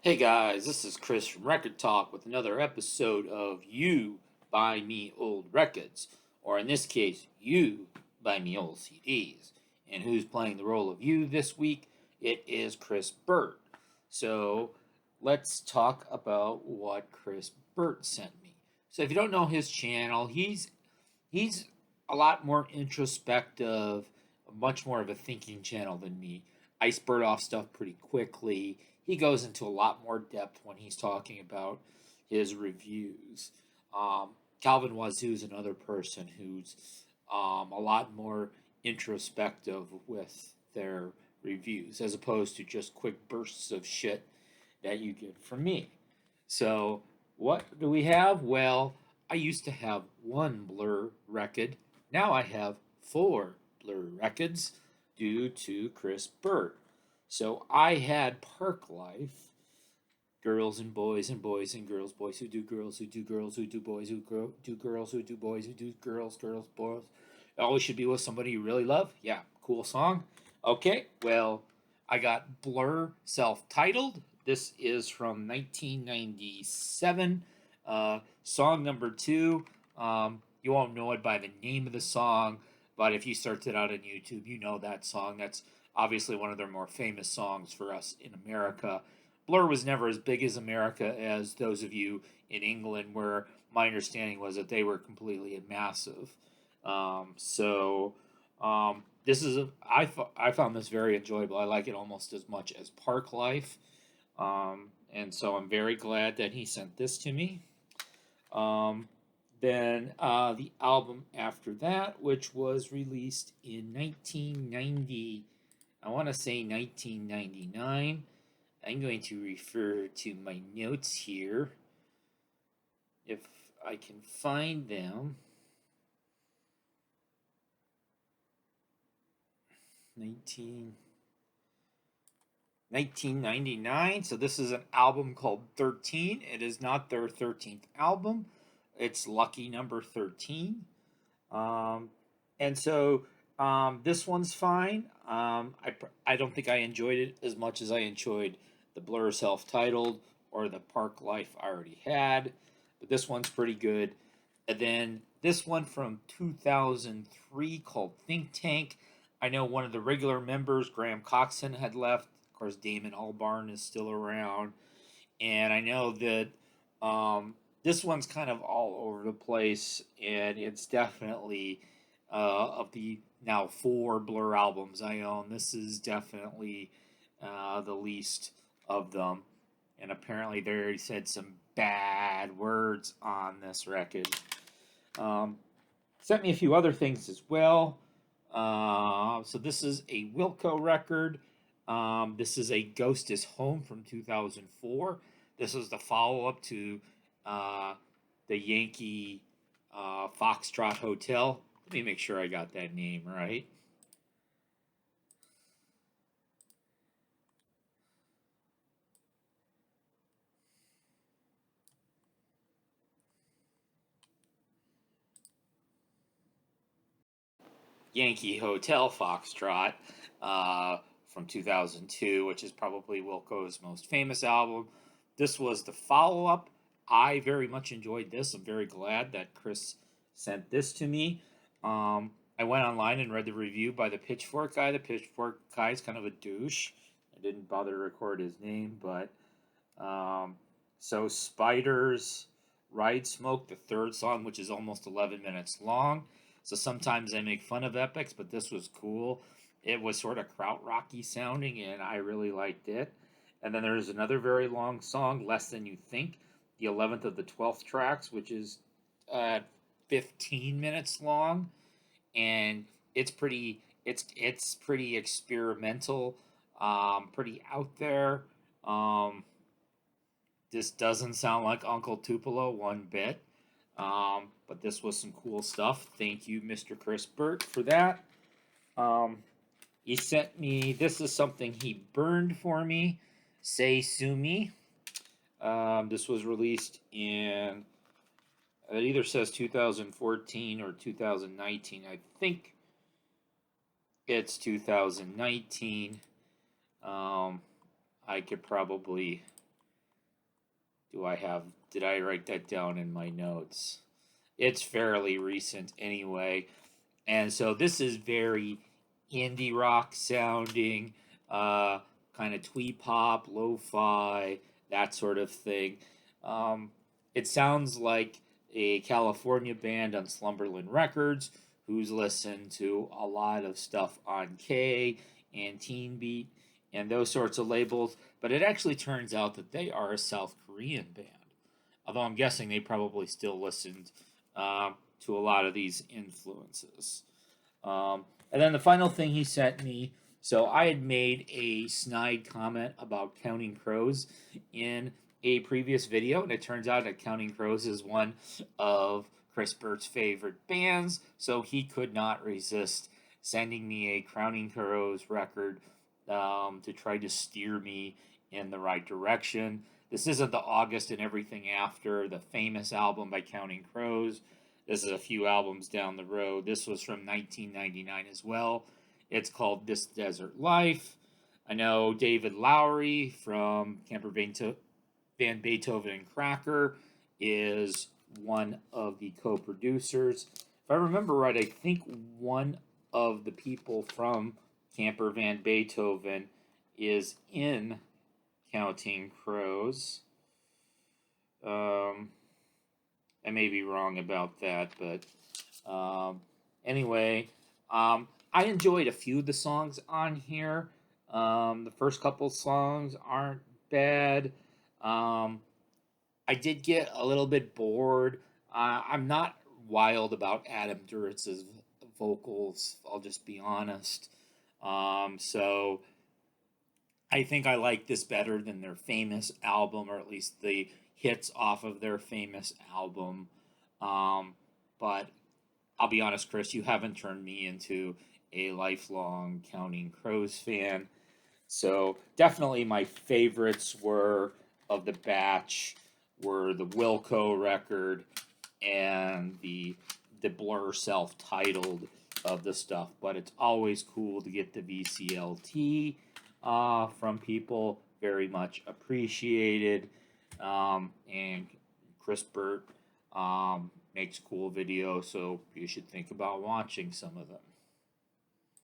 Hey guys, this is Chris from Rekkid Talk with another episode of You Buy Me Old Records, or in this case, You Buy Me Old CDs. And who's playing the role of you this week? It is Chris Burt. So let's talk about what Chris Burt sent me. So if you don't know his channel, he's a lot more introspective, much more of a thinking channel than me. I spurt off stuff pretty quickly. He goes into a lot more depth when he's talking about his reviews. Calvin Wazoo is another person who's a lot more introspective with their reviews as opposed to just quick bursts of shit that you get from me. So, what do we have? Well, I used to have one Blur record. Now I have four Blur records due to Chris Burt. So I had Park Life, girls and boys and boys and girls, boys who do girls who do girls who do boys who do girls who do boys who do girls, girls, boys. Always should be with somebody you really love. Yeah, cool song. Okay, well, I got Blur self-titled. This is from 1997. Song number two. You won't know it by the name of the song, but if you search it out on YouTube, you know that song. That's obviously one of their more famous songs for us in America. Blur was never as big as America as those of you in England, where my understanding was that they were completely massive. This is I found this very enjoyable. I like it almost as much as Park Life, and so I'm very glad that he sent this to me. Then the album after that, which was released in 1990, I want to say 1999. I'm going to refer to my notes here if I can find them. 1999. So this is an album called 13. It is not their 13th album. It's lucky number 13. Um, and so this one's fine. I don't think I enjoyed it as much as I enjoyed the Blur self-titled or the Park Life I already had. But this one's pretty good. And then this one from 2003 called Think Tank. I know one of the regular members, Graham Coxon, had left. Of course, Damon Albarn is still around. And I know that this one's kind of all over the place, and it's definitely of the now four Blur albums I own. This is definitely the least of them, and apparently they already said some bad words on this record. Um, Sent me a few other things as well. So this is a Wilco record. This is a Ghost is Home from 2004. This is the follow up to uh, the Yankee Foxtrot Hotel. Let me make sure I got that name right. Yankee Hotel Foxtrot uh, from 2002, which is probably Wilco's most famous album. This was the follow up. I very much enjoyed this. I'm very glad that Chris sent this to me. I went online and read the review by the Pitchfork guy. The Pitchfork guy is kind of a douche. I didn't bother to record his name, but so Spiders, Ride Smoke, the third song, which is almost 11 minutes long. So sometimes I make fun of epics, but this was cool. It was sort of krautrocky sounding, and I really liked it. And then there's another very long song, Less Than You Think, the 11th of the 12th tracks, which is 15 minutes long, and it's pretty experimental, pretty out there. Um, this doesn't sound like Uncle Tupelo one bit. But this was some cool stuff. Thank you, Mr. Chris Burt, for that. Um, he sent me, this is something he burned for me. Say Sue Me. This was released in, it either says 2014 or 2019. I think it's 2019. I could probably did I write that down in my notes? It's fairly recent anyway. And so this is very indie rock sounding, kind of twee pop, lo-fi, that sort of thing. Um, it sounds like a California band on Slumberland Records who's listened to a lot of stuff on K and Teen Beat and those sorts of labels, but it actually turns out that they are a South Korean band. Although I'm guessing they probably still listened to a lot of these influences. And then the final thing he sent me, so I had made a snide comment about Counting Crows in a previous video, and it turns out that Counting Crows is one of Chris Burt's favorite bands, so he could not resist sending me a Counting Crows record to try to steer me in the right direction. This isn't the August and Everything After, the famous album by Counting Crows. This is a few albums down the road. This was from 1999 as well. It's called This Desert Life. I know David Lowery from Camper Van Beethoven and Cracker is one of the co-producers. If I remember right, I think one of the people from Camper Van Beethoven is in Counting Crows. I may be wrong about that, but anyway, I enjoyed a few of the songs on here. The first couple songs aren't bad. I did get a little bit bored. I'm not wild about Adam Duritz's vocals, I'll just be honest. So I think I like this better than their famous album, or at least the hits off of their famous album. But I'll be honest, Chris, you haven't turned me into a lifelong Counting Crows fan. So definitely my favorites were of the batch were the Wilco record and the Blur self-titled of the stuff. But it's always cool to get the VCLT from people. Very much appreciated. And Chris Burt makes cool videos, so you should think about watching some of them.